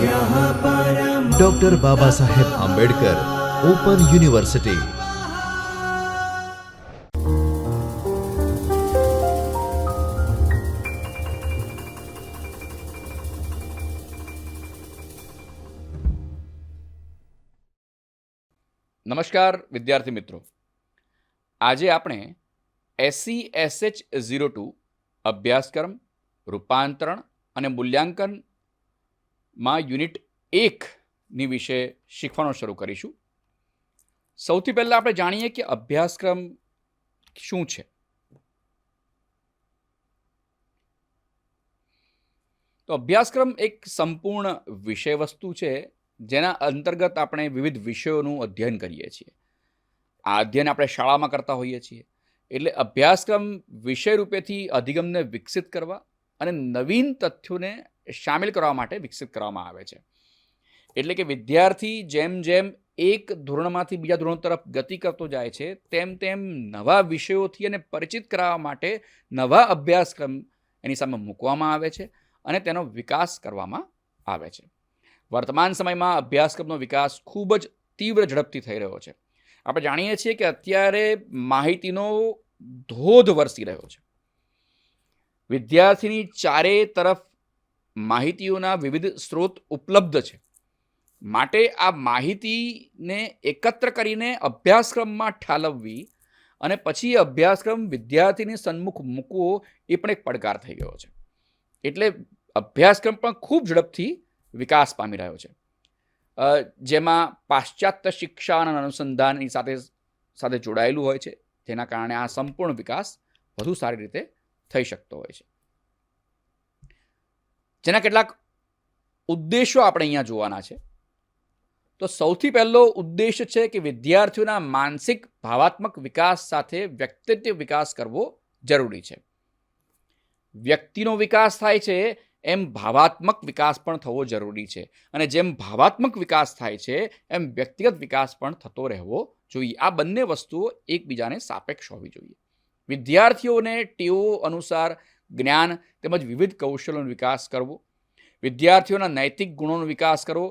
Doctor Baba Saheb Ambedkar open university. નમસ્કાર વિદ્યાર્થી મિત્રો, આજે આપણે SCSH02 અભ્યાસક્રમ રૂપાંતરણ અને મૂલ્યાંકનમાં યુનિટ 1ની વિશે શીખવાનું શરૂ કરીશું. સૌથી પહેલાં આપણે જાણીએ કે અભ્યાસક્રમ શું છે. તો અભ્યાસક્રમ એક સંપૂર્ણ વિષય વસ્તુ છે જેના અંતર્ગત આપણે વિવિધ વિષયોનું અધ્યયન કરીએ છીએ. આ અધ્યયન આપણે શાળામાં કરતા હોઈએ છીએ. એટલે અભ્યાસક્રમ વિષય રૂપેથી અધિગમને વિકસિત કરવા અને નવીન તથ્યોને સામેલ કરવા માટે વિકસિત કરવામાં આવે છે. એટલે કે વિદ્યાર્થી જેમ જેમ એક ધોરણમાંથી બીજા ધોરણ તરફ ગતિ કરતો જાય છે તેમ તેમ નવા વિષયોથી એને પરિચિત કરાવવા માટે નવા અભ્યાસક્રમ એની સામે મૂકવામાં આવે છે અને તેનો વિકાસ કરવામાં આવે છે. વર્તમાન સમયમાં અભ્યાસક્રમનો વિકાસ ખૂબ જ તીવ્ર ઝડપથી થઈ રહ્યો છે. આપણે જાણીએ છીએ કે અત્યારે માહિતીનો ધોધ વરસી રહ્યો છે. વિદ્યાર્થીની ચારે તરફ માહિતીઓના વિવિધ સ્ત્રોત ઉપલબ્ધ છે. માટે આ માહિતીને એકત્ર કરીને અભ્યાસક્રમમાં ઠાલવવી અને પછી અભ્યાસક્રમ વિદ્યાર્થીની સન્મુખ મૂકવો એ પણ એક પડકાર થઈ ગયો છે. એટલે અભ્યાસક્રમ પણ ખૂબ ઝડપથી વિકાસ પામી રહ્યો છે, જેમાં પાશ્ચાત્ય શિક્ષા અને અનુસંધાનની સાથે જોડાયેલું હોય છે, જેના કારણે આ સંપૂર્ણ વિકાસ વધુ સારી રીતે થઈ શકતો હોય છે. જેના કેટલાક ઉદ્દેશો આપણે અહીંયા જોવાના છે. તો સૌથી પહેલો ઉદ્દેશ છે કે વિદ્યાર્થીઓના માનસિક ભાવાત્મક વિકાસ સાથે વ્યક્તિત્વ વિકાસ કરવો જરૂરી છે. વ્યક્તિનો વિકાસ થાય છે એમ ભાવાત્મક વિકાસ પણ થવો જરૂરી છે, અને જેમ ભાવાત્મક વિકાસ થાય છે એમ વ્યક્તિગત વિકાસ પણ થતો રહેવો જોઈએ. આ બંને વસ્તુઓ એકબીજાને સાપેક્ષ હોવી જોઈએ. વિદ્યાર્થીઓને ટેવો અનુસાર જ્ઞાન તેમજ વિવિધ કૌશલ્યોનો વિકાસ કરવો, વિદ્યાર્થીઓના નૈતિક ગુણોનો વિકાસ કરવો,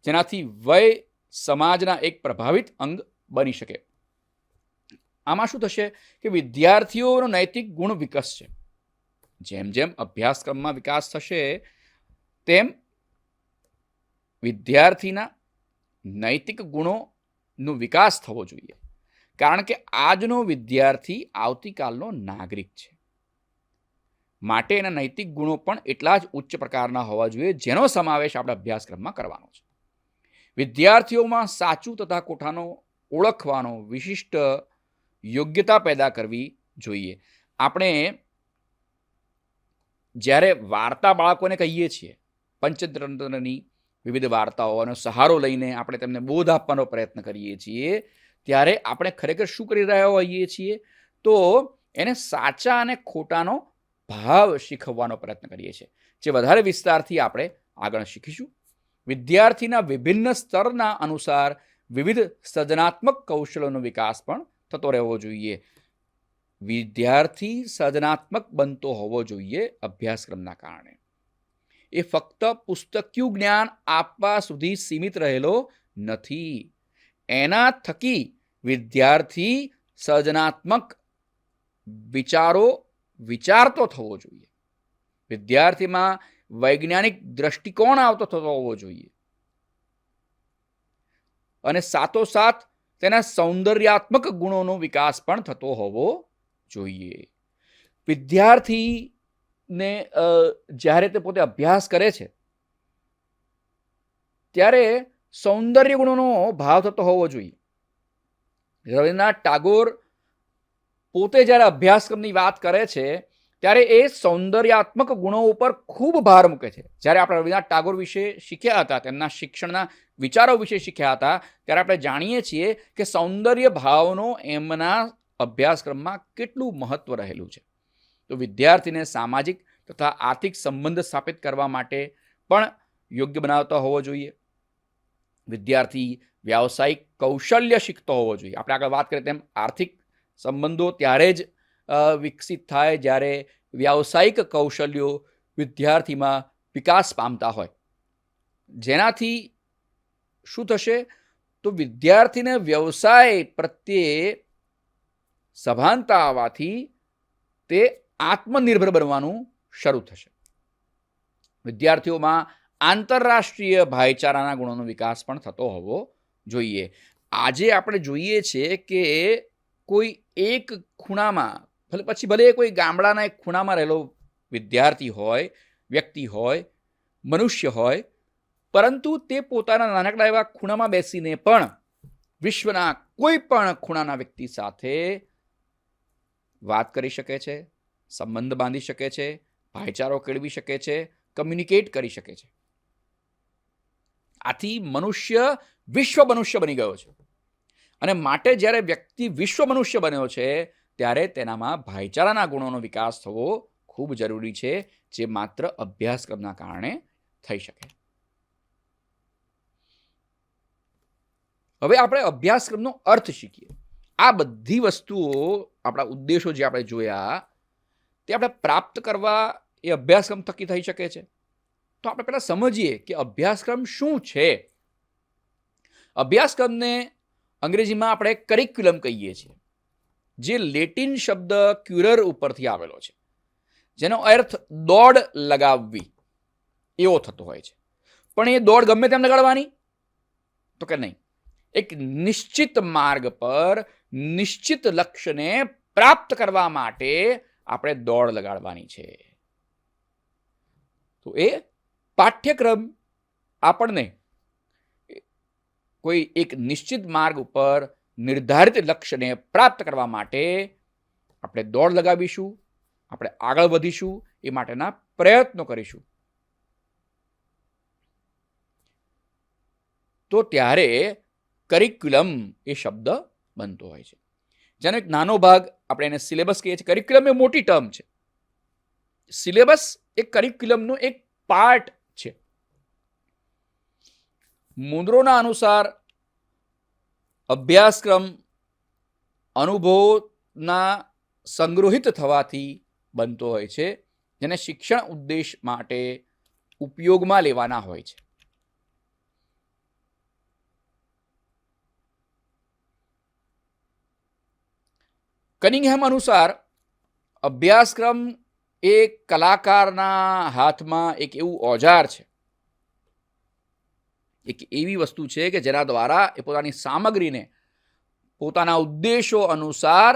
જેનાથી વય સમાજના એક પ્રભાવિત અંગ બની શકે. આમાં શું થશે કે વિદ્યાર્થીઓનો નૈતિક ગુણ વિકસશે. જેમ જેમ અભ્યાસક્રમમાં વિકાસ થશે તેમ વિદ્યાર્થીના નૈતિક ગુણોનો વિકાસ થવો જોઈએ, કારણ કે આજનો વિદ્યાર્થી આવતીકાલનો નાગરિક છે. માટે એના નૈતિક ગુણો પણ એટલા જ ઉચ્ચ પ્રકારના હોવા જોઈએ, જેનો સમાવેશ આપણે અભ્યાસક્રમમાં કરવાનો છે. વિદ્યાર્થીઓમાં સાચું તથા ખોટાનો ઓળખવાનો વિશિષ્ટ યોગ્યતા પેદા કરવી જોઈએ. આપણે જ્યારે વાર્તા બાળકોને કહીએ છીએ, પંચતંત્રની વિવિધ વાર્તાઓનો સહારો લઈને આપણે તેમને બોધ આપવાનો પ્રયત્ન કરીએ છીએ, ત્યારે આપણે ખરેખર શું કરી રહ્યા હોઈએ છીએ? તો એને સાચા અને ખોટાનો ભાવ શીખવવાનો પ્રયત્ન કરીએ છીએ, જે વધારે વિસ્તારથી આપણે આગળ શીખીશું. વિદ્યાર્થીના વિભિન્ન સ્તરના અનુસાર વિવિધ સર્જનાત્મક કૌશલ્યોનો વિકાસ પણ થતો રહેવો જોઈએ. વિદ્યાર્થી સર્જનાત્મક બનતો હોવો જોઈએ અભ્યાસક્રમના કારણે. એ ફક્ત પુસ્તકીય જ્ઞાન આપવા સુધી સીમિત રહેલો નથી. એના થકી વિદ્યાર્થી સર્જનાત્મક વિચારો વિચારતો થવો જોઈએ. વિદ્યાર્થીમાં વૈજ્ઞાનિક દ્રષ્ટિકોણ આવતો થતો હોવો જોઈએ, અને સાથોસાથ તેના સૌંદર્યાત્મક ગુણોનો વિકાસ પણ થતો હોવો જોઈએ. વિદ્યાર્થીને જ્યારે તે પોતે અભ્યાસ કરે છે ત્યારે સૌંદર્ય ગુણોનો ભાવ થતો હોવો જોઈએ. રવિન્દ્રનાથ ટાગોર પોતે જ્યારે અભ્યાસક્રમની વાત કરે છે ત્યારે એ સૌંદર્યાત્મક ગુણો ઉપર ખૂબ ભાર મૂકે છે. જ્યારે આપણે રવિન્દ્રનાથ ટાગોર વિશે શીખ્યા હતા, તેમના શિક્ષણના વિચારો વિશે શીખ્યા હતા, ત્યારે આપણે જાણીએ છીએ કે સૌંદર્ય ભાવનો એમના અભ્યાસક્રમમાં કેટલું મહત્વ રહેલું છે. તો વિદ્યાર્થીને સામાજિક તથા આર્થિક સંબંધ સ્થાપિત કરવા માટે પણ યોગ્ય બનાવતો હોવો જોઈએ. વિદ્યાર્થી વ્યાવસાયિક કૌશલ્ય શીખતો હોવો જોઈએ. આપણે આગળ વાત કરીએ તેમ આર્થિક સંબંધો ત્યારે જ વિકસિત થાય જ્યારે વ્યાવસાયિક કૌશલ્યો વિદ્યાર્થીમાં વિકાસ પામતા હોય. જેનાથી શું થશે તો વિદ્યાર્થીને વ્યવસાય પ્રત્યે સભાનતા આવવાથી તે આત્મનિર્ભર બનવાનું શરૂ થશે. વિદ્યાર્થીઓમાં આંતરરાષ્ટ્રીય ભાઈચારાના ગુણોનો વિકાસ પણ થતો હોવો જોઈએ. આજે આપણે જોઈએ છીએ કે કોઈ એક ખૂણામાં ભલે કોઈ ગામડાના એક ખૂણામાં રહેલો વિદ્યાર્થી હોય, વ્યક્તિ હોય, મનુષ્ય હોય, પરંતુ તે પોતાના નાનકડા એવા ખૂણામાં બેસીને પણ વિશ્વના કોઈ પણ ખૂણાના વ્યક્તિ સાથે વાત કરી શકે છે, સંબંધ બાંધી શકે છે, ભાઈચારો કેળવી શકે છે, કમ્યુનિકેટ કરી શકે છે. આથી મનુષ્ય વિશ્વ મનુષ્ય બની ગયો છે. અને માટે જ્યારે વ્યક્તિ વિશ્વ મનુષ્ય બન્યો છે ત્યારે તેનામાં ભાઈચારાના ગુણોનો વિકાસ થવો ખૂબ જરૂરી છે, જે માત્ર અભ્યાસક્રમના કારણે થઈ શકે. હવે આપણે અભ્યાસક્રમનો અર્થ શીખીએ. આ બધી વસ્તુઓ, આપણા ઉદ્દેશો જે આપણે જોયા તે આપણે પ્રાપ્ત કરવા એ અભ્યાસક્રમ થકી થઈ શકે છે. તો આપણે પહેલાં સમજીએ કે અભ્યાસક્રમ શું છે. અભ્યાસક્રમને અંગ્રેજીમાં આપણે કરિક્યુલમ કહીએ છીએ, જે લેટિન શબ્દ ક્યુરર ઉપરથી આવેલો છે, જેનો અર્થ દોડ લગાવવી એવો થતો હોય છે. પણ એ દોડ ગમે તેમ લગાડવાની તો કે નહીં. એક નિશ્ચિત માર્ગ પર નિશ્ચિત લક્ષ્યને પ્રાપ્ત કરવા માટે આપણે દોડ લગાડવાની છે. તો એ પાઠ્યક્રમ આપણને કોઈ એક નિશ્ચિત માર્ગ ઉપર નિર્ધારિત લક્ષ્યને પ્રાપ્ત કરવા માટે આપણે દોડ લગાવીશું, આપણે આગળ વધીશું, એ માટેના પ્રયત્નો કરીશું. તો ત્યારે કરિક્યુલમ એ શબ્દ બનતો હોય છે, જેનો એક નાનો ભાગ આપણે એને સિલેબસ કહીએ છીએ. કરિક્યુલમ એ મોટી ટર્મ છે. સિલેબસ એ કરિક્યુલમનો એક પાર્ટ છે. મુદ્રોના અનુસાર અભ્યાસક્રમ અનુભવોના સંગ્રહિત થવાથી બનતો હોય છે, જેને શિક્ષણ ઉદ્દેશ માટે ઉપયોગમાં લેવાના હોય છે. કનિંગહેમ અનુસાર અભ્યાસક્રમ એ કલાકારના હાથમાં એક એવું ઓજાર છે, એક એવી વસ્તુ છે કે જેના દ્વારા એ પોતાની સામગ્રીને પોતાના ઉદ્દેશો અનુસાર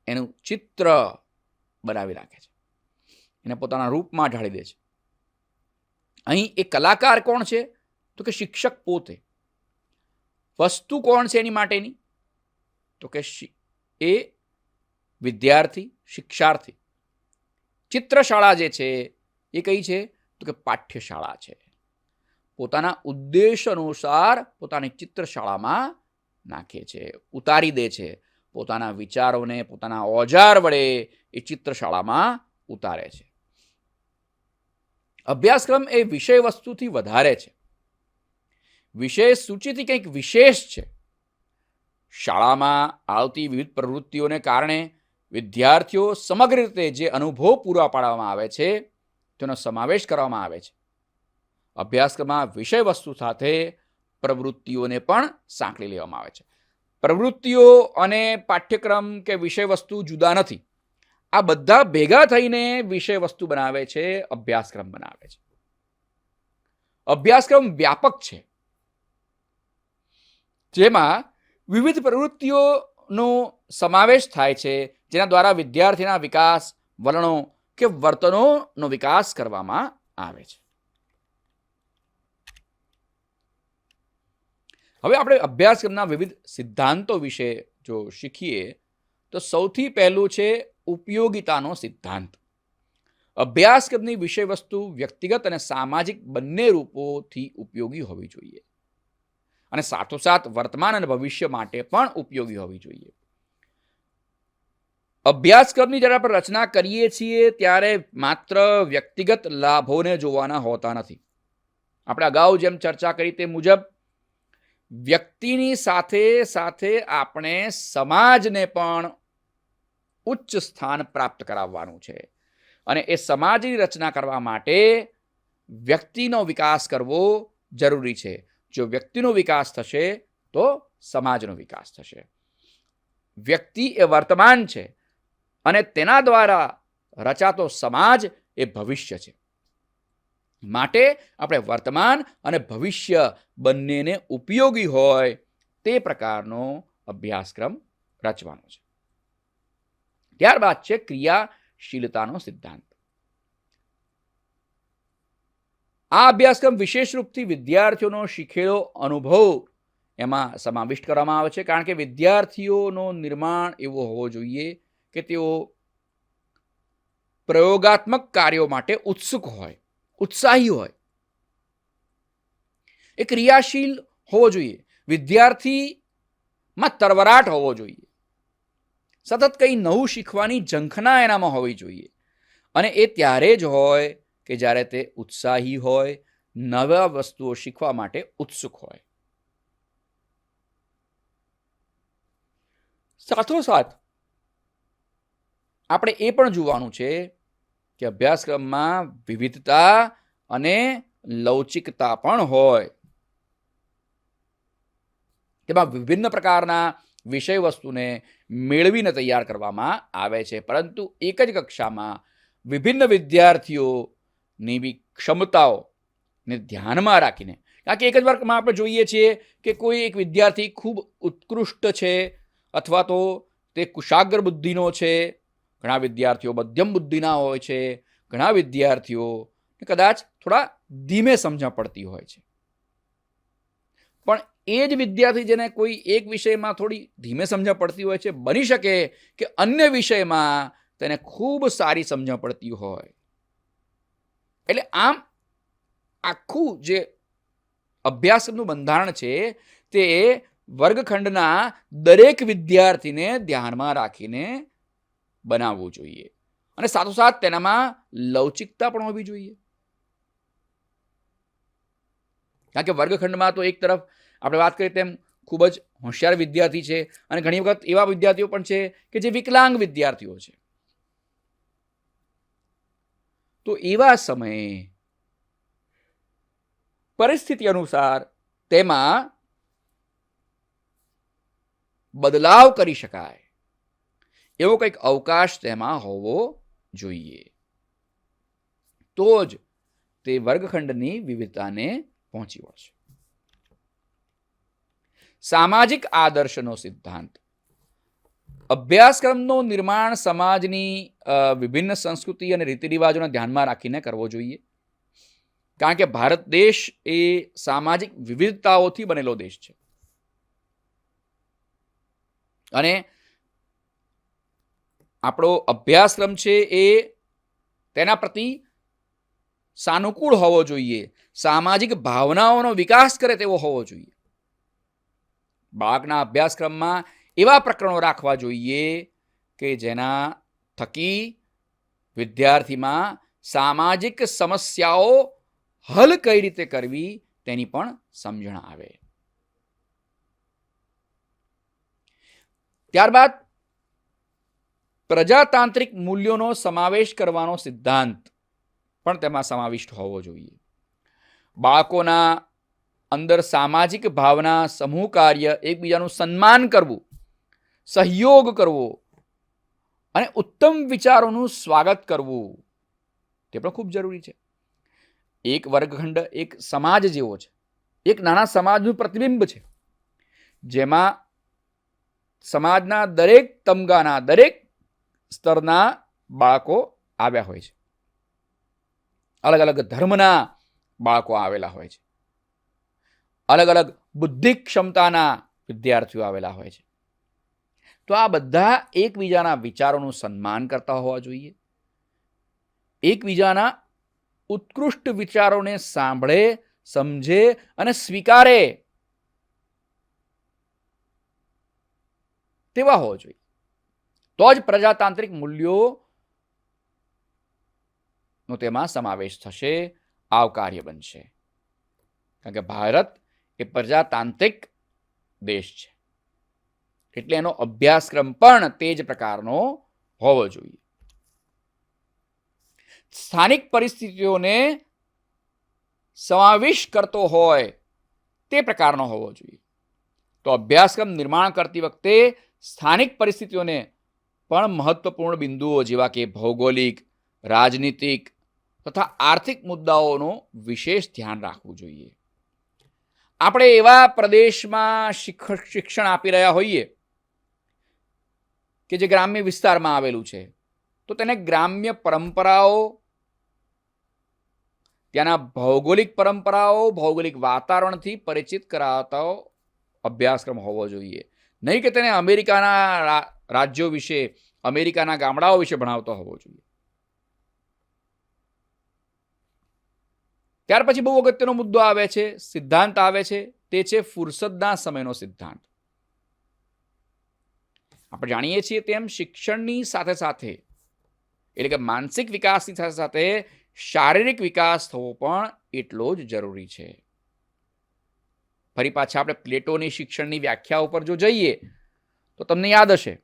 એનું ચિત્ર બનાવી રાખે છે, એને પોતાના રૂપમાં ઢાળી દે છે. અહીં એ કલાકાર કોણ છે તો કે શિક્ષક પોતે. વસ્તુ કોણ છે એની માટેની તો કે એ વિદ્યાર્થી, શિક્ષાર્થી. ચિત્રશાળા જે છે એ કઈ છે તો કે પાઠ્યશાળા છે. પોતાના ઉદ્દેશ અનુસાર પોતાની ચિત્રશાળામાં નાખે છે, ઉતારી દે છે. પોતાના વિચારોને પોતાના ઓજાર વડે એ ચિત્રશાળામાં ઉતારે છે. અભ્યાસક્રમ એ વિષય વસ્તુથી વધારે છે. વિષય સૂચિથી કંઈક વિશેષ છે. શાળામાં આવતી વિવિધ પ્રવૃત્તિઓને કારણે વિદ્યાર્થીઓ સમગ્ર રીતે જે અનુભવ પૂરા પાડવામાં આવે છે તેનો સમાવેશ કરવામાં આવે છે. અભ્યાસક્રમમાં વિષય વસ્તુ સાથે પ્રવૃત્તિઓને પણ સાંકળી લેવામાં આવે છે. પ્રવૃત્તિઓ અને પાઠ્યક્રમ કે વિષય વસ્તુ જુદા નથી. આ બધા ભેગા થઈને વિષય વસ્તુ બનાવે છે, અભ્યાસક્રમ બનાવે છે. અભ્યાસક્રમ વ્યાપક છે, જેમાં વિવિધ પ્રવૃત્તિઓનો સમાવેશ થાય છે, જેના દ્વારા વિદ્યાર્થીના વિકાસ, વલણો કે વર્તનોનો વિકાસ કરવામાં આવે છે. હવે આપણે અભ્યાસક્રમના વિવિધ સિદ્ધાંતો વિશે જો શીખીએ તો સૌથી પહેલું છે ઉપયોગિતાનો સિદ્ધાંત. અભ્યાસક્રમની વિષય વસ્તુ વ્યક્તિગત અને સામાજિક બંને રૂપોથી ઉપયોગી હોવી જોઈએ, અને સાથોસાથ વર્તમાન અને ભવિષ્ય માટે પણ ઉપયોગી હોવી જોઈએ. અભ્યાસક્રમની જ્યારે આપણે રચના કરીએ છીએ ત્યારે માત્ર વ્યક્તિગત લાભોને જોવાના હોતા નથી. આપણે અગાઉ જેમ ચર્ચા કરી તે મુજબ વ્યક્તિની સાથે સાથે આપણે સમાજને પણ ઉચ્ચ સ્થાન પ્રાપ્ત કરાવવાનું છે. અને એ સમાજની રચના કરવા માટે વ્યક્તિનો વિકાસ કરવો જરૂરી છે. જો વ્યક્તિનો વિકાસ થશે તો સમાજનો વિકાસ થશે. વ્યક્તિ એ વર્તમાન છે અને તેના દ્વારા રચાતો સમાજ એ ભવિષ્ય છે. માટે આપણે વર્તમાન અને ભવિષ્ય બંનેને ઉપયોગી હોય તે પ્રકારનો અભ્યાસક્રમ રચવાનો છે. ત્યારબાદ છે ક્રિયાશીલતાનો સિદ્ધાંત. આ અભ્યાસક્રમ વિશેષ રૂપથી વિદ્યાર્થીઓનો શીખેલો અનુભવ એમાં સમાવિષ્ટ કરવામાં આવે છે, કારણ કે વિદ્યાર્થીઓનો નિર્માણ એવો હોવો જોઈએ કે તેઓ પ્રયોગાત્મક કાર્યો માટે ઉત્સુક હોય, ઉત્સાહી હોય, એ ક્રિયાશીલ હોવો જોઈએ. વિદ્યાર્થીમાં તરવરાટ હોવો જોઈએ, સતત કંઈ નવું શીખવાની ઝંખના એનામાં હોવી જોઈએ. અને એ ત્યારે જ હોય કે જ્યારે તે ઉત્સાહી હોય, નવા વસ્તુઓ શીખવા માટે ઉત્સુક હોય. સાથોસાથ આપણે એ પણ જોવાનું છે કે અભ્યાસક્રમમાં વિવિધતા અને લવચિકતા પણ હોય. તેમાં વિભિન્ન પ્રકારના વિષય વસ્તુને મેળવીને તૈયાર કરવામાં આવે છે, પરંતુ એક જ કક્ષામાં વિભિન્ન વિદ્યાર્થીઓની બી ક્ષમતાઓને ધ્યાનમાં રાખીને, કારણ કે એક જ વર્ગમાં આપણે જોઈએ છીએ કે કોઈ એક વિદ્યાર્થી ખૂબ ઉત્કૃષ્ટ છે અથવા તો તે કુશાગ્ર બુદ્ધિનો છે, ઘણા વિદ્યાર્થીઓ મધ્યમ બુદ્ધિના હોય છે, ઘણા વિદ્યાર્થીઓ કદાચ થોડા ધીમે સમજણ પડતી હોય છે. પણ એ જ વિદ્યાર્થી જેને કોઈ એક વિષયમાં થોડી ધીમે સમજણ પડતી હોય છે, બની શકે કે અન્ય વિષયમાં તેને ખૂબ સારી સમજણ પડતી હોય. એટલે આમ આખું જે અભ્યાસક્રમનું બંધારણ છે તે વર્ગખંડના દરેક વિદ્યાર્થીને ધ્યાનમાં રાખીને બનાવવું જોઈએ અને સાથોસાથ તેનામાં લવચિકતા પણ હોવી જોઈએ. કારણ કે વર્ગખંડમાં તો એક તરફ આપણે વાત કરીએ તેમ ખૂબ જ હોશિયાર વિદ્યાર્થી છે અને ઘણી વખત એવા વિદ્યાર્થીઓ પણ છે કે જે વિકલાંગ વિદ્યાર્થીઓ છે. તો એવા સમયે પરિસ્થિતિ અનુસાર તેમાં બદલાવ કરી શકાય એવો કંઈક અવકાશ તેમાં હોવો જોઈએ. તો જ તે વર્ગખંડની વિવિધતાને પહોંચી વળશે. સામાજિક આદર્શનો સિદ્ધાંત. અભ્યાસક્રમનું નિર્માણ સમાજની વિભિન્ન સંસ્કૃતિ અને રીતિ રિવાજોને ધ્યાનમાં રાખીને કરવો જોઈએ, કારણ કે ભારત દેશ એ સામાજિક વિવિધતાઓથી બનેલો દેશ છે અને આપણો અભ્યાસક્રમ છે એ તેના પ્રતિ સાનુકૂળ હોવો જોઈએ, સામાજિક ભાવનાઓનો વિકાસ કરે તેવો હોવો જોઈએ. બાળકના અભ્યાસક્રમમાં એવા પ્રકરણો રાખવા જોઈએ કે જેના થકી વિદ્યાર્થીમાં સામાજિક સમસ્યાઓ હલ કઈ રીતે કરવી તેની પણ સમજણ આવે. ત્યારબાદ પ્રજાતાંત્રિક મૂલ્યોનો સમાવેશ કરવાનો સિદ્ધાંત પણ તેમાં સમાવિષ્ટ હોવો જોઈએ. બાળકોના અંદર સામાજિક ભાવના, સમૂહ કાર્ય, એકબીજાનું સન્માન કરવું, સહયોગ કરવો અને ઉત્તમ વિચારોનું સ્વાગત કરવું તે પણ ખૂબ જરૂરી છે. એક વર્ગખંડ એક સમાજ જેવો છે, એક નાના સમાજનું પ્રતિબિંબ છે, જેમાં સમાજના દરેક તમગાના, દરેક સ્તરના બાળકો આવ્યા હોય છે. અલગ અલગ ધર્મના બાળકો આવેલા હોય છે, અલગ અલગ બુદ્ધિક ક્ષમતાના વિદ્યાર્થીઓ આવેલા હોય છે. તો આ બધા એકબીજાના વિચારોનું સન્માન કરતા હોવા જોઈએ, એકબીજાના ઉત્કૃષ્ટ વિચારોને સાંભળે, સમજે અને સ્વીકારે તેવા હોવા જોઈએ. તો જ પ્રજાતાંત્રિક મૂલ્યોનો તેમાં સમાવેશ થશે, આવકાર્ય બનશે. કારણ કે ભારત એ પ્રજાતાંત્રિક દેશ છે, એટલે એનો અભ્યાસક્રમ પણ તે જ પ્રકારનો હોવો જોઈએ. સ્થાનિક પરિસ્થિતિઓને સમાવેશ કરતો હોય તે પ્રકારનો હોવો જોઈએ. તો અભ્યાસક્રમ નિર્માણ કરતી વખતે સ્થાનિક પરિસ્થિતિઓને પણ મહત્વપૂર્ણ બિંદુઓ જેવા કે ભૌગોલિક, રાજનીતિક તથા આર્થિક મુદ્દાઓનું વિશેષ ધ્યાન રાખવું જોઈએ. આપણે એવા પ્રદેશમાં શિક્ષણ આપી રહ્યા હોઈએ કે જે ગ્રામ્ય વિસ્તારમાં આવેલું છે, તો તેને ગ્રામ્ય પરંપરાઓ, ત્યાંના ભૌગોલિક પરંપરાઓ, ભૌગોલિક વાતાવરણથી પરિચિત કરાવતો અભ્યાસક્રમ હોવો જોઈએ. નહીં કે તેને અમેરિકાના રાજ્યો વિશે, અમેરિકાના ગામડાઓ વિશે ભણાવતો હોવો જોઈએ. ત્યાર પછી બહુ અગત્યનો મુદ્દો આવે છે, સિદ્ધાંત આવે છે, તે છે ફુરસદના સમયનો સિદ્ધાંત. આપણે જાણીએ છીએ તેમ શિક્ષણની સાથે સાથે, એટલે કે માનસિક વિકાસની સાથે સાથે શારીરિક વિકાસ થવો પણ એટલો જ જરૂરી છે. ફરી પાછા આપણે પ્લેટોની શિક્ષણની વ્યાખ્યા ઉપર જો જઈએ તો તમને યાદ હશે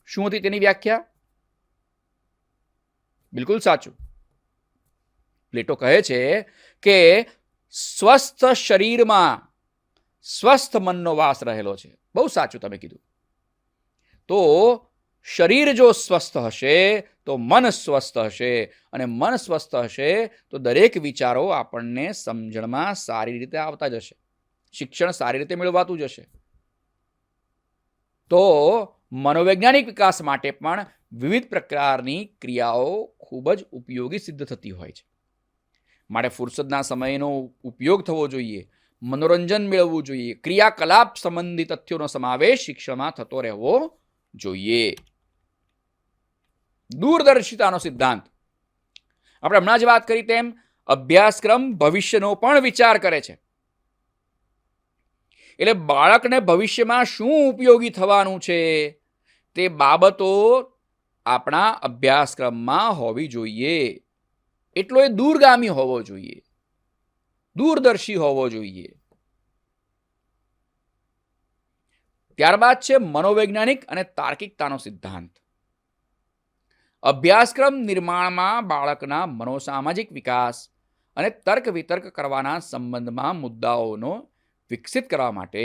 શું હતી તેની વ્યાખ્યા? બિલકુલ સાચું. પ્લેટો કહે છે કે સ્વસ્થ શરીરમાં સ્વસ્થ મનનો વાસ રહેલો છે. બહુ સાચું તમે કીધું. તો શરીર જો સ્વસ્થ હશે તો મન સ્વસ્થ હશે, અને મન સ્વસ્થ હશે તો દરેક વિચારો આપણને સમજણમાં સારી રીતે આવતા જશે, શિક્ષણ સારી રીતે મેળવાતું જશે. તો મનોવૈજ્ઞાનિક વિકાસ માટે પણ વિવિધ પ્રકારની ક્રિયાઓ ખૂબ જ ઉપયોગી સિદ્ધ થતી હોય છે. માટે ફુરસદના સમયનો ઉપયોગ થવો જોઈએ, મનોરંજન મેળવવું જોઈએ, ક્રિયાકલાપ સંબંધી તથ્યોનો સમાવેશ શિક્ષણમાં થતો રહેવો જોઈએ. દૂરદર્શિતાનો સિદ્ધાંત, આપણે હમણાં જ વાત કરી તેમ અભ્યાસક્રમ ભવિષ્યનો પણ વિચાર કરે છે. એટલે બાળકને ભવિષ્યમાં શું ઉપયોગી થવાનું છે તે બાબતો આપણા અભ્યાસક્રમમાં હોવી જોઈએ. એટલો એ દૂરગામી હોવો જોઈએ, દૂરદર્શી હોવો જોઈએ. ત્યારબાદ છે મનોવૈજ્ઞાનિક અને તાર્કિકતાનો સિદ્ધાંત. અભ્યાસક્રમ નિર્માણમાં બાળકના મનોસામાજિક વિકાસ અને તર્ક વિતર્ક કરવાના સંબંધમાં મુદ્દાઓનો વિકસિત કરવા માટે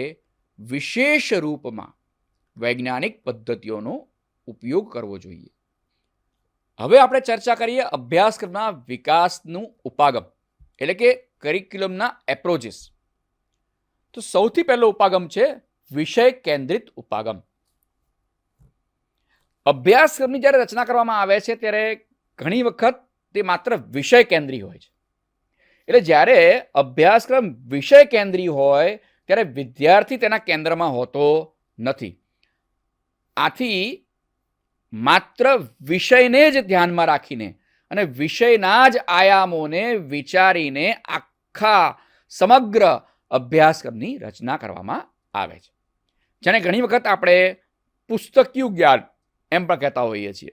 વિશેષ રૂપમાં વૈજ્ઞાનિક પદ્ધતિઓનો ઉપયોગ કરવો જોઈએ. હવે આપણે ચર્ચા કરીએ અભ્યાસક્રમના વિકાસનું ઉપાગમ, એટલે કે કરિક્યુલમના એપ્રોચીસ. તો સૌથી પહેલો ઉપાગમ છે વિષય કેન્દ્રિત ઉપાગમ. અભ્યાસક્રમની જ્યારે રચના કરવામાં આવે છે ત્યારે ઘણી વખત તે માત્ર વિષય કેન્દ્રી હોય છે. એટલે જ્યારે અભ્યાસક્રમ વિષય કેન્દ્રી હોય ત્યારે વિદ્યાર્થી તેના કેન્દ્રમાં હોતો નથી. આથી માત્ર વિષયને જ ધ્યાનમાં રાખીને અને વિષયના જ આયામોને વિચારીને આખા સમગ્ર અભ્યાસક્રમની રચના કરવામાં આવે છે, જેને ઘણી વખત આપણે પુસ્તકીયું જ્ઞાન એમ પણ કહેતા હોઈએ છીએ.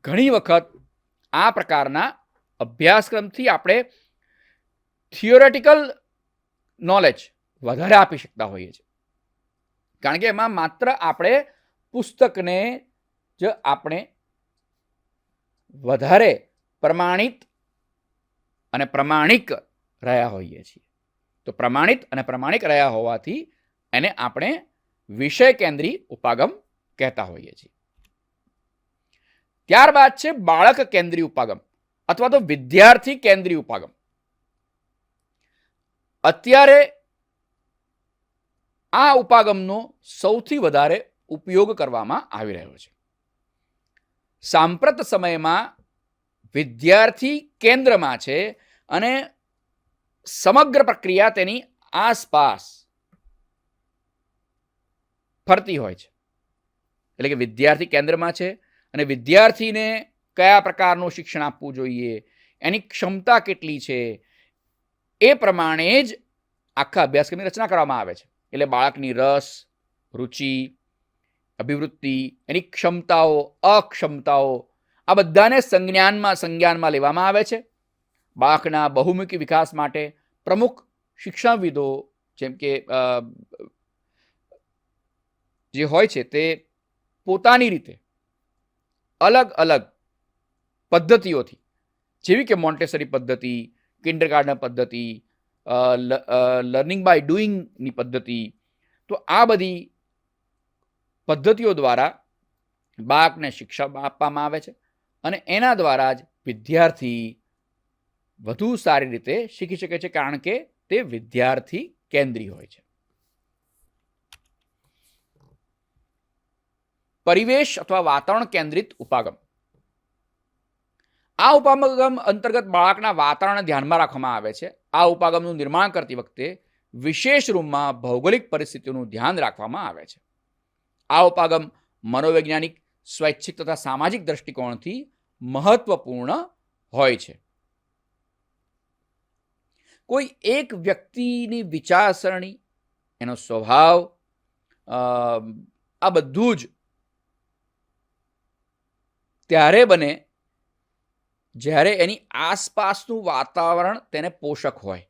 ઘણી વખત આ પ્રકારના અભ્યાસક્રમથી આપણે થિયોરેટિકલ નોલેજ વધારે આપી શકતા હોઈએ છીએ, કારણ કે એમાં માત્ર આપણે પુસ્તકને જ આપણે વધારે પ્રમાણિત અને પ્રમાણિક રહ્યા હોઈએ છીએ. તો પ્રમાણિત અને પ્રમાણિક રહ્યા હોવાથી એને આપણે વિષય કેન્દ્રી ઉપાગમ કહેતા હોઈએ છીએ. ત્યારબાદ છે બાળક કેન્દ્રી ઉપાગમ અથવા તો વિદ્યાર્થી કેન્દ્રી ઉપાગમ. અત્યારે આ ઉપાગમનો સૌથી વધારે ઉપયોગ કરવામાં આવી રહ્યો છે. સાંપ્રત સમયમાં વિદ્યાર્થી કેન્દ્રમાં છે અને સમગ્ર પ્રક્રિયા તેની આસપાસ ફરતી હોય છે. એટલે કે વિદ્યાર્થી કેન્દ્રમાં છે અને વિદ્યાર્થીને કયા પ્રકારનું શિક્ષણ આપવું જોઈએ, એની ક્ષમતા કેટલી છે, એ પ્રમાણે જ આખા અભ્યાસક્રમની રચના કરવામાં આવે છે. એટલે બાળકની રસ, રુચિ, અભિવૃત્તિ, એની ક્ષમતાઓ, અક્ષમતાઓ આ બધાને સંજ્ઞાનમાં લેવામાં આવે છે. બાળકના બહુમુખી વિકાસ માટે પ્રમુખ શિક્ષણવિદો જેમ કે જે હોય છે તે પોતાની રીતે અલગ અલગ પદ્ધતિઓથી, જેવી કે મોન્ટેસરી પદ્ધતિ, કિન્ડરગાર્ટન પદ્ધતિ, લર્નિંગ બાય ડુઈંગની પદ્ધતિ. તો આ બધી પદ્ધતિઓ દ્વારા બાળકને શિક્ષા આપવામાં આવે છે અને એના દ્વારા જ વિદ્યાર્થી વધુ સારી રીતે શીખી શકે છે, કારણ કે તે વિદ્યાર્થી કેન્દ્રી હોય છે. પરિવેશ અથવા વાતાવરણ કેન્દ્રિત ઉપાગમ. આ ઉપાગમ અંતર્ગત બાળકના વાતાવરણને ધ્યાનમાં રાખવામાં આવે છે. આ ઉપાગમનું નિર્માણ કરતી વખતે વિશેષ રૂપમાં ભૌગોલિક પરિસ્થિતિઓનું ધ્યાન રાખવામાં આવે છે. આ ઉપાગમ મનોવૈજ્ઞાનિક, સ્વૈચ્છિક તથા સામાજિક દ્રષ્ટિકોણથી મહત્વપૂર્ણ હોય છે. કોઈ એક વ્યક્તિની વિચારસરણી, એનો સ્વભાવ, આ બધું જ ત્યારે બને જ્યારે એની આસપાસનું વાતાવરણ તેને પોષક હોય.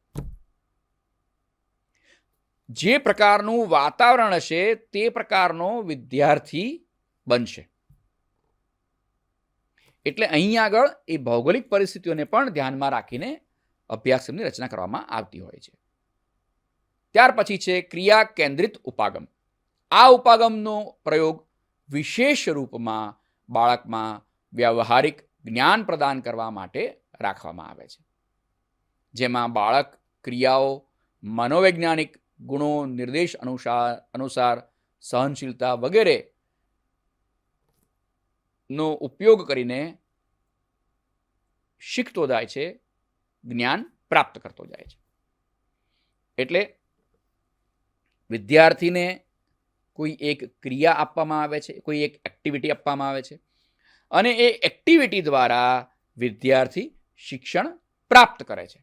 જે પ્રકારનું વાતાવરણ હશે તે પ્રકારનો વિદ્યાર્થી બનશે. એટલે અહીં આગળ એ ભૌગોલિક પરિસ્થિતિઓને પણ ધ્યાનમાં રાખીને અભ્યાસક્રમની રચના કરવામાં આવતી હોય છે. ત્યાર પછી છે ક્રિયા કેન્દ્રિત ઉપાગમ. આ ઉપાગમનો પ્રયોગ વિશેષ રૂપમાં બાળકમાં વ્યવહારિક જ્ઞાન પ્રદાન કરવા માટે રાખવામાં આવે છે, જેમાં બાળક ક્રિયાઓ, મનોવૈજ્ઞાનિક ગુણો, નિર્દેશ અનુસાર સહનશીલતા વગેરે નો ઉપયોગ કરીને શીખતો જાય છે, જ્ઞાન પ્રાપ્ત કરતો જાય છે. એટલે વિદ્યાર્થીને કોઈ એક ક્રિયા આપવામાં આવે છે, કોઈ એક એક્ટિવિટી આપવામાં આવે છે અને એ એક્ટિવિટી દ્વારા વિદ્યાર્થી શિક્ષણ પ્રાપ્ત કરે છે.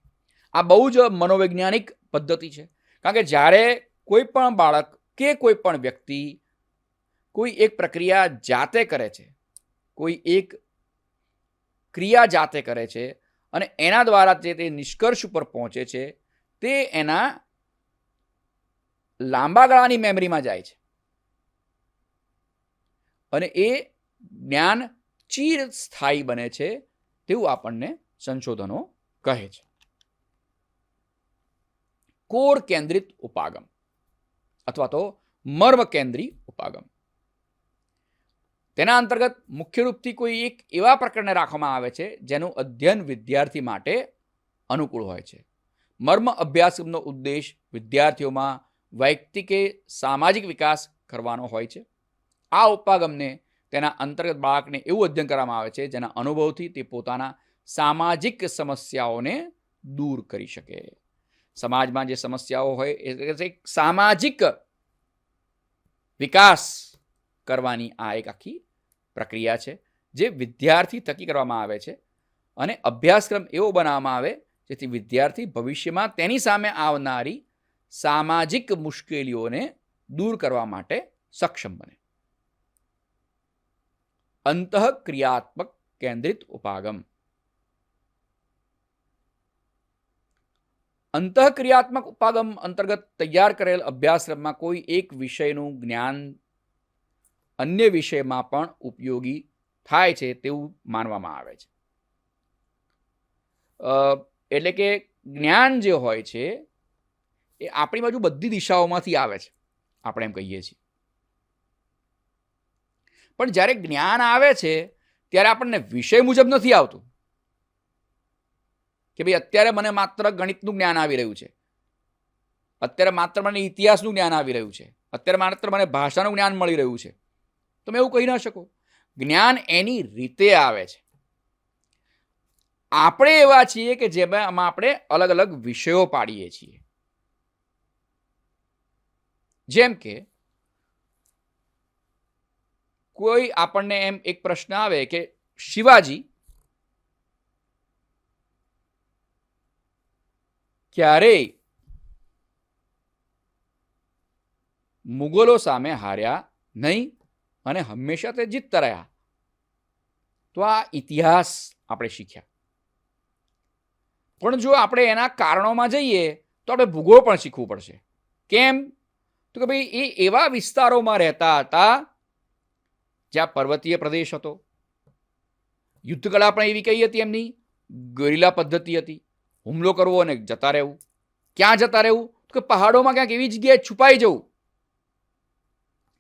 આ બહુ જ મનોવૈજ્ઞાનિક પદ્ધતિ છે, કારણ કે જ્યારે કોઈ પણ બાળક કે કોઈ પણ વ્યક્તિ કોઈ એક પ્રક્રિયા જાતે કરે છે, કોઈ એક ક્રિયા જાતે કરે છે અને એના દ્વારા જે તે નિષ્કર્ષ ઉપર પહોંચે છે, તે એના લાંબા ગાળાની મેમરીમાં જાય છે અને એ જ્ઞાન ચિરસ્થાયી બને છે, તેવું આપણને સંશોધનો કહે છે. કોર કેન્દ્રિત ઉપાગમ અથવા તો મર્મ કેન્દ્રી ઉપાગમ. તેના અંતર્ગત મુખ્ય રૂપથી કોઈ એક એવા પ્રકરણને રાખવામાં આવે છે જેનું અધ્યયન વિદ્યાર્થી માટે અનુકૂળ હોય છે. મર્મ અભ્યાસક્રમનો ઉદ્દેશ વિદ્યાર્થીઓમાં વૈયક્તિક કે સામાજિક વિકાસ કરવાનો હોય છે. આ ઉપાગમને તેના અંતર્ગત બાળકને એવું અધ્યયન કરવામાં આવે છે જેના અનુભવથી તે પોતાના સામાજિક સમસ્યાઓને દૂર કરી શકે. સમાજમાં જે સમસ્યાઓ હોય એ સામાજિક વિકાસ કરવાની આ એક આખી પ્રક્રિયા છે, જે વિદ્યાર્થી થકી કરવામાં આવે છે અને અભ્યાસક્રમ એવો બનાવવામાં આવે જેથી વિદ્યાર્થી ભવિષ્યમાં તેની સામે આવનારી સામાજિક મુશ્કેલીઓને દૂર કરવા માટે સક્ષમ બને. અંતઃક્રિયાત્મક કેન્દ્રિત ઉપાગમ. અંતઃક્રિયાત્મક ઉપાગમ અંતર્ગત તૈયાર કરેલ અભ્યાસક્રમમાં કોઈ એક વિષયનું જ્ઞાન અન્ય વિષયમાં પણ ઉપયોગી થાય છે તેવું માનવામાં આવે છે. એટલે કે જ્ઞાન જે હોય છે એ આપણી બાજુ બધી દિશાઓમાંથી આવે છે, આપણે એમ કહીએ છીએ. પણ જ્યારે જ્ઞાન આવે છે ત્યારે આપણને વિષય મુજબ નથી આવતું કે ભાઈ અત્યારે મને માત્ર ગણિતનું જ્ઞાન આવી રહ્યું છે, અત્યારે માત્ર મને ઇતિહાસનું જ્ઞાન આવી રહ્યું છે, અત્યારે માત્ર મને ભાષાનું જ્ઞાન મળી રહ્યું છે. તમે એવું કહી ન શકો. જ્ઞાન એની રીતે આવે છે. આપણે એવા છીએ કે જેમાં આપણે અલગ અલગ વિષયો પાડીએ છીએ. જેમ કે કોઈ આપણને એમ એક પ્રશ્ન આવે કે શિવાજી ક્યારેય મુગલો સામે હાર્યા નહીં અને હંમેશા તે જીતતા રહ્યા. તો આ ઇતિહાસ આપણે શીખ્યા. પણ જો આપણે એના કારણોમાં જઈએ તો આપણે ભૂગોળ પણ શીખવું પડશે. કેમ? તો કે ભાઈ એ એવા વિસ્તારોમાં રહેતા હતા જ્યાં પર્વતીય પ્રદેશ હતો. યુદ્ધકલા પણ એવી કઈ હતી, એમની ગોરિલા પદ્ધતિ હતી. હુમલો કરવો અને જતા રહેવું. ક્યાં જતા રહેવું? તો કે પહાડોમાં ક્યાંક એવી જગ્યાએ છુપાઈ જવું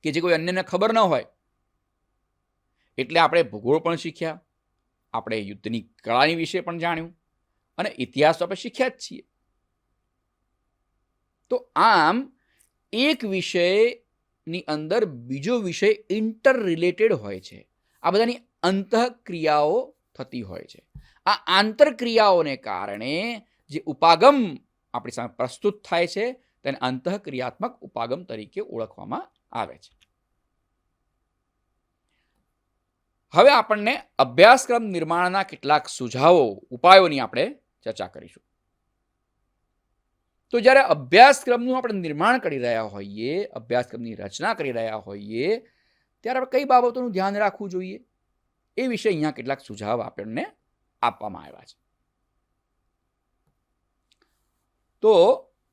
કે જે કોઈ અન્યને ખબર ન હોય. એટલે આપણે ભૂગોળ પણ શીખ્યા, આપણે યુદ્ધની કળાની વિશે પણ જાણ્યું અને ઇતિહાસ તો આપણે શીખ્યા જ છીએ. તો આમ એક વિષયની અંદર બીજો વિષય ઇન્ટર રિલેટેડ હોય છે. આ બધાની અંતઃક્રિયાઓ થતી હોય છે. આ આંતરક્રિયાઓને કારણે જે ઉપાગમ આપણી સામે પ્રસ્તુત થાય છે તેને અંતઃક્રિયાત્મક ઉપાગમ તરીકે ઓળખવામાં આવે છે. હવે આપણને અભ્યાસક્રમ નિર્માણના કેટલાક સુઝાવો, ઉપાયોની આપણે ચર્ચા કરીશું. તો જ્યારે અભ્યાસક્રમનું આપણે નિર્માણ કરી રહ્યા હોઈએ, અભ્યાસક્રમની રચના કરી રહ્યા હોઈએ, ત્યારે આપણે કઈ બાબતોનું ધ્યાન રાખવું જોઈએ એ વિશે અહીંયા કેટલાક સુઝાવ આપણને આપવામાં આવ્યા છે. તો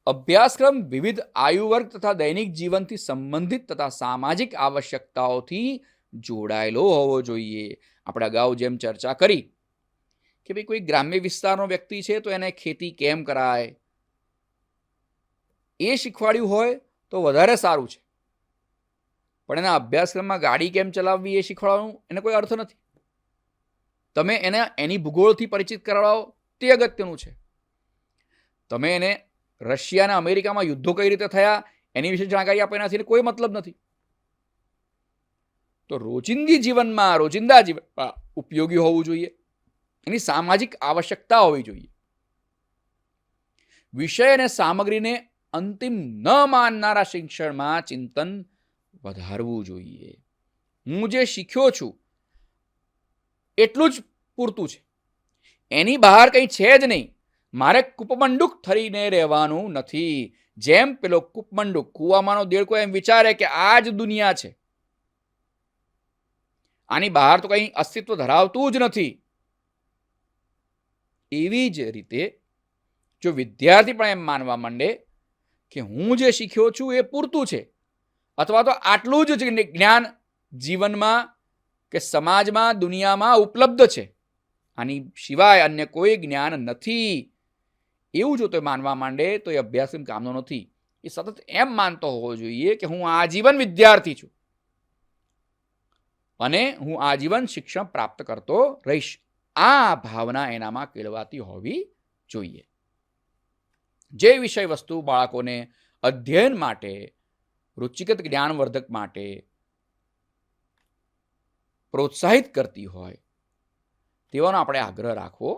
અભ્યાસક્રમ વિવિધ આયુવર્ગ તથા દૈનિક જીવનથી સંબંધિત તથા સામાજિક આવશ્યકતાઓથી જોડાયેલો હોવો જોઈએ. આપણે અગાઉ જેમ ચર્ચા કરી કે ભાઈ કોઈ ગ્રામ્ય વિસ્તારનો વ્યક્તિ છે તો એને ખેતી કેમ કરાય એ શીખવાડ્યું હોય તો વધારે સારું છે, પણ એના અભ્યાસક્રમમાં ગાડી કેમ ચલાવવી એ શીખવાડવાનું એને કોઈ અર્થ નથી. તમે એને એની ભૂગોળથી પરિચિત કરાવો તે અગત્યનું છે. તમે એને રશિયા અને અમેરિકામાં યુદ્ધો કઈ રીતે થયા એની વિશે જાણકારી આપો એનાથી કોઈ મતલબ નથી. તો રોજિંદા જીવનમાં ઉપયોગી હોવું જોઈએ, એની સામાજિક આવશ્યકતા હોવી જોઈએ. વિષય અને સામગ્રીને અંતિમ ન માનનારા શિક્ષણમાં ચિંતન વધારવું જોઈએ. હું જે શીખ્યો છું એટલું જ પૂરતું છે, એની બહાર કંઈ છે જ નહીં. મારે કૂપમંડુક થઈને રહેવાનું નથી. જેમ પેલો કૂપમંડુક કૂવામાંનો દેડકો એમ વિચારે કે આ જ દુનિયા છે, આની બહાર તો કંઈ અસ્તિત્વ ધરાવતું જ નથી. એવી જ રીતે જો વિદ્યાર્થી પણ એમ માનવા માંડે કે હું જે શીખ્યો છું એ પૂરતું છે, અથવા તો આટલું જ જ્ઞાન જીવનમાં કે સમાજમાં, દુનિયામાં ઉપલબ્ધ છે, આની સિવાય અન્ય કોઈ જ્ઞાન નથી, એવું જો તો માનવા માંડે તો એ અભ્યાસક્રમ કામનો નથી. એ સતત એમ માનતો હોવો જોઈએ કે હું આજીવન વિદ્યાર્થી છું અને હું આજીવન શિક્ષણ પ્રાપ્ત કરતો રહીશ. આ ભાવના એનામાં કેળવાતી હોવી જોઈએ. જે વિષય વસ્તુ બાળકોને અધ્યયન માટે, રુચિગત જ્ઞાનવર્ધક માટે પ્રોત્સાહિત કરતી હોય તેવાનો આપણે આગ્રહ રાખવો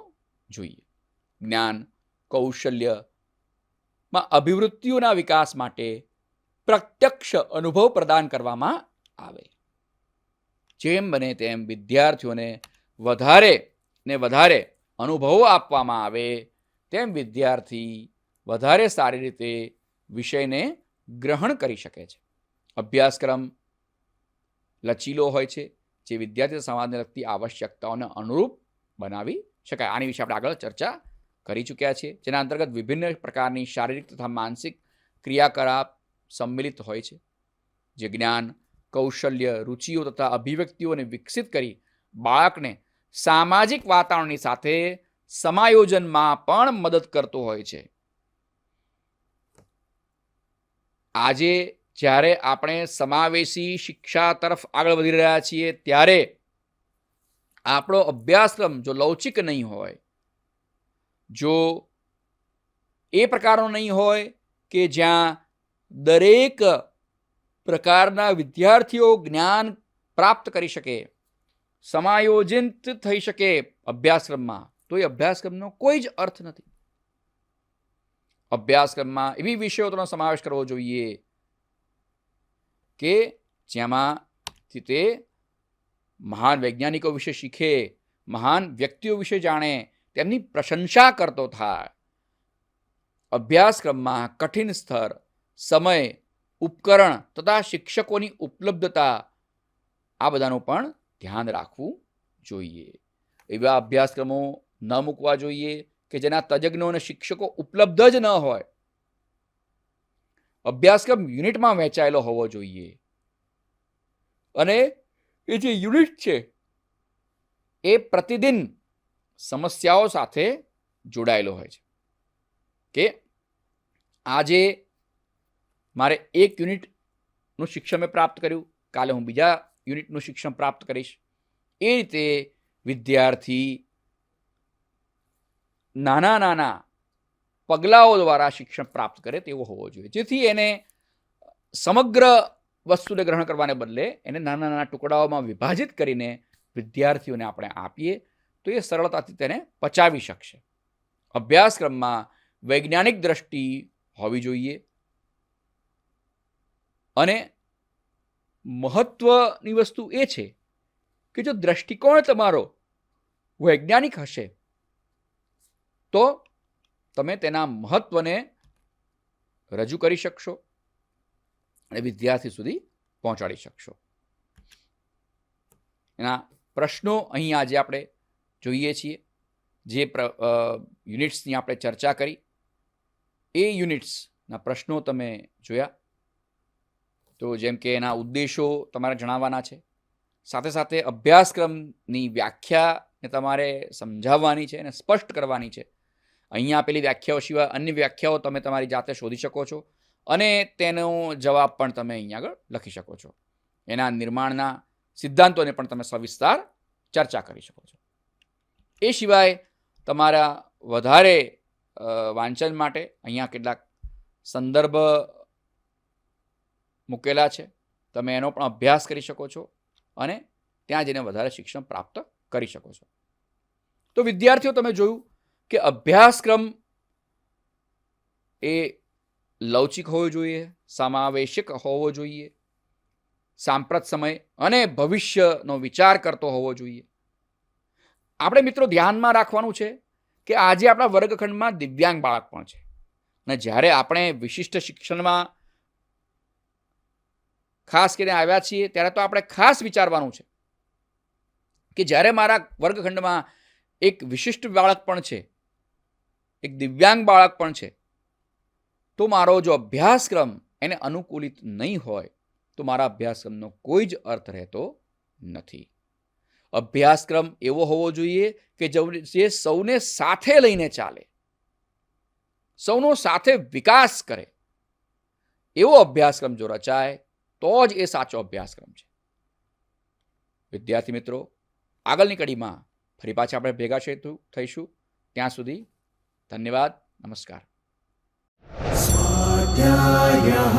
જોઈએ. જ્ઞાન, કૌશલ્યમાં અભિવૃત્તિઓના વિકાસ માટે પ્રત્યક્ષ અનુભવ પ્રદાન કરવામાં આવે. જેમ બને તેમ વિદ્યાર્થીઓને વધારે ને વધારે અનુભવો આપવામાં આવે તેમ વિદ્યાર્થી વધારે સારી રીતે વિષયને ગ્રહણ કરી શકે છે. અભ્યાસક્રમ લચીલો હોય છે, જે વિદ્યાર્થી સમાજને લગતી આવશ્યકતાઓને અનુરૂપ બનાવી શકાય. આની વિશે આપણે આગળ ચર્ચા કરી ચૂક્યા છીએ, જેના અંતર્ગત વિભિન્ન પ્રકારની શારીરિક તથા માનસિક ક્રિયાકલાપ સંમિલિત હોય છે, જે જ્ઞાન, કૌશલ્ય, રુચિઓ તથા અભિવ્યક્તિઓને વિકસિત કરી બાળકને સામાજિક વાતાવરણની સાથે સમાયોજનમાં પણ મદદ કરતો હોય છે. આજે જ્યારે આપણે સમાવેશી શિક્ષા તરફ આગળ વધી રહ્યા છીએ ત્યારે આપણો અભ્યાસક્રમ જો લવચિક નહીં હોય, જો એ પ્રકારનો નહીં હોય કે જ્યાં દરેક પ્રકારના વિદ્યાર્થીઓ જ્ઞાન પ્રાપ્ત કરી શકે, સમાયોજિત થઈ શકે અભ્યાસક્રમમાં, તો એ અભ્યાસક્રમનો કોઈ જ અર્થ નથી. અભ્યાસક્રમમાં એવી વિષયોનો સમાવેશ કરવો જોઈએ કે જેમાં તે મહાન વૈજ્ઞાનિકો વિશે શીખે, મહાન વ્યક્તિઓ વિશે જાણે, તેમની પ્રશંસા કરતો થાય. અભ્યાસક્રમમાં કઠિન સ્તર, સમય, ઉપકરણ તથા શિક્ષકોની ઉપલબ્ધતા, આ બધાનું પણ ધ્યાન રાખવું જોઈએ. એવા અભ્યાસક્રમો ન મૂકવા જોઈએ કે જેના તજજ્ઞો અને શિક્ષકો ઉપલબ્ધ જ ન હોય. અભ્યાસક્રમ યુનિટમાં વહેંચાયેલો હોવો જોઈએ અને એ જે યુનિટ છે એ પ્રતિદિન સમસ્યાઓ સાથે જોડાયેલો હોય છે. કે આજે મારે એક યુનિટનું શિક્ષણ મેં પ્રાપ્ત કર્યું, કાલે હું બીજા યુનિટનું શિક્ષણ પ્રાપ્ત કરીશ. એ રીતે વિદ્યાર્થી નાના નાના પગલાઓ દ્વારા શિક્ષણ પ્રાપ્ત કરે તેવો હોવો જોઈએ, જેથી એને સમગ્ર વસ્તુને ગ્રહણ કરવાને બદલે એને નાના નાના ટુકડાઓમાં વિભાજિત કરીને વિદ્યાર્થીઓને આપણે આપીએ તો એ સરળતાથી તેને પચાવી શકશે. અભ્યાસક્રમમાં વૈજ્ઞાનિક દ્રષ્ટિ હોવી જોઈએ અને મહત્વની વસ્તુ એ છે કે જો દ્રષ્ટિકોણ તમારો વૈજ્ઞાનિક હશે તો તમે તેના મહત્વને રજૂ કરી શકશો અને વિદ્યાર્થી સુધી પહોંચાડી શકશો. એના પ્રશ્નો અહીં આજે આપણે જોઈએ છીએ. જે યુનિટ્સની આપણે ચર્ચા કરી એ યુનિટ્સના પ્રશ્નો તમે જોયા. તો જેમ કે એના ઉદ્દેશો તમારે જણાવવાના છે, સાથે સાથે અભ્યાસક્રમની વ્યાખ્યાને તમારે સમજાવવાની છે અને સ્પષ્ટ કરવાની છે. અહીંયા આપેલી વ્યાખ્યાઓ સિવાય અન્ય વ્યાખ્યાઓ તમે તમારી જાતે શોધી શકો છો અને તેનો જવાબ પણ તમે અહીંયા આગળ લખી શકો છો. એના નિર્માણના સિદ્ધાંતોને પણ તમે સવિસ્તાર ચર્ચા કરી શકો છો. એ સિવાય તમારા વધારે વાંચન માટે અહીંયા કેટલાક સંદર્ભ મૂકેલા છે, તમે એનો પણ અભ્યાસ કરી શકો છો અને ત્યાં જઈને વધારે શિક્ષણ પ્રાપ્ત કરી શકો છો. તો વિદ્યાર્થીઓ, તમે જોયું કે અભ્યાસક્રમ એ લવચિક હોવો જોઈએ, સમાવેશક હોવો જોઈએ, સાંપ્રત સમય અને ભવિષ્યનો વિચાર કરતો હોવો જોઈએ. આપણે મિત્રો ધ્યાનમાં રાખવાનું છે કે આજે આપણા વર્ગખંડમાં દિવ્યાંગ બાળક પણ છે અને જ્યારે આપણે વિશિષ્ટ શિક્ષણમાં ખાસ કરીને આવ્યા છીએ ત્યારે તો આપણે ખાસ વિચારવાનું છે કે જ્યારે મારા વર્ગખંડમાં એક વિશિષ્ટ બાળક પણ છે, એક દિવ્યાંગ બાળક પણ છે, તો મારો જો અભ્યાસક્રમ એને અનુકૂલિત નહીં હોય તો મારા અભ્યાસક્રમનો કોઈ જ અર્થ રહેતો નથી. અભ્યાસક્રમ એવો હોવો જોઈએ કે જે સૌને સાથે લઈને ચાલે, સૌનો સાથે વિકાસ કરે. એવો અભ્યાસક્રમ જો રચાય તો જ એ સાચો અભ્યાસક્રમ છે. વિદ્યાર્થી મિત્રો, આગળની કડીમાં ફરી પાછા આપણે ભેગા થઈશું. ત્યાં સુધી ધન્યવાદ. નમસ્કાર. स्वाध्यायः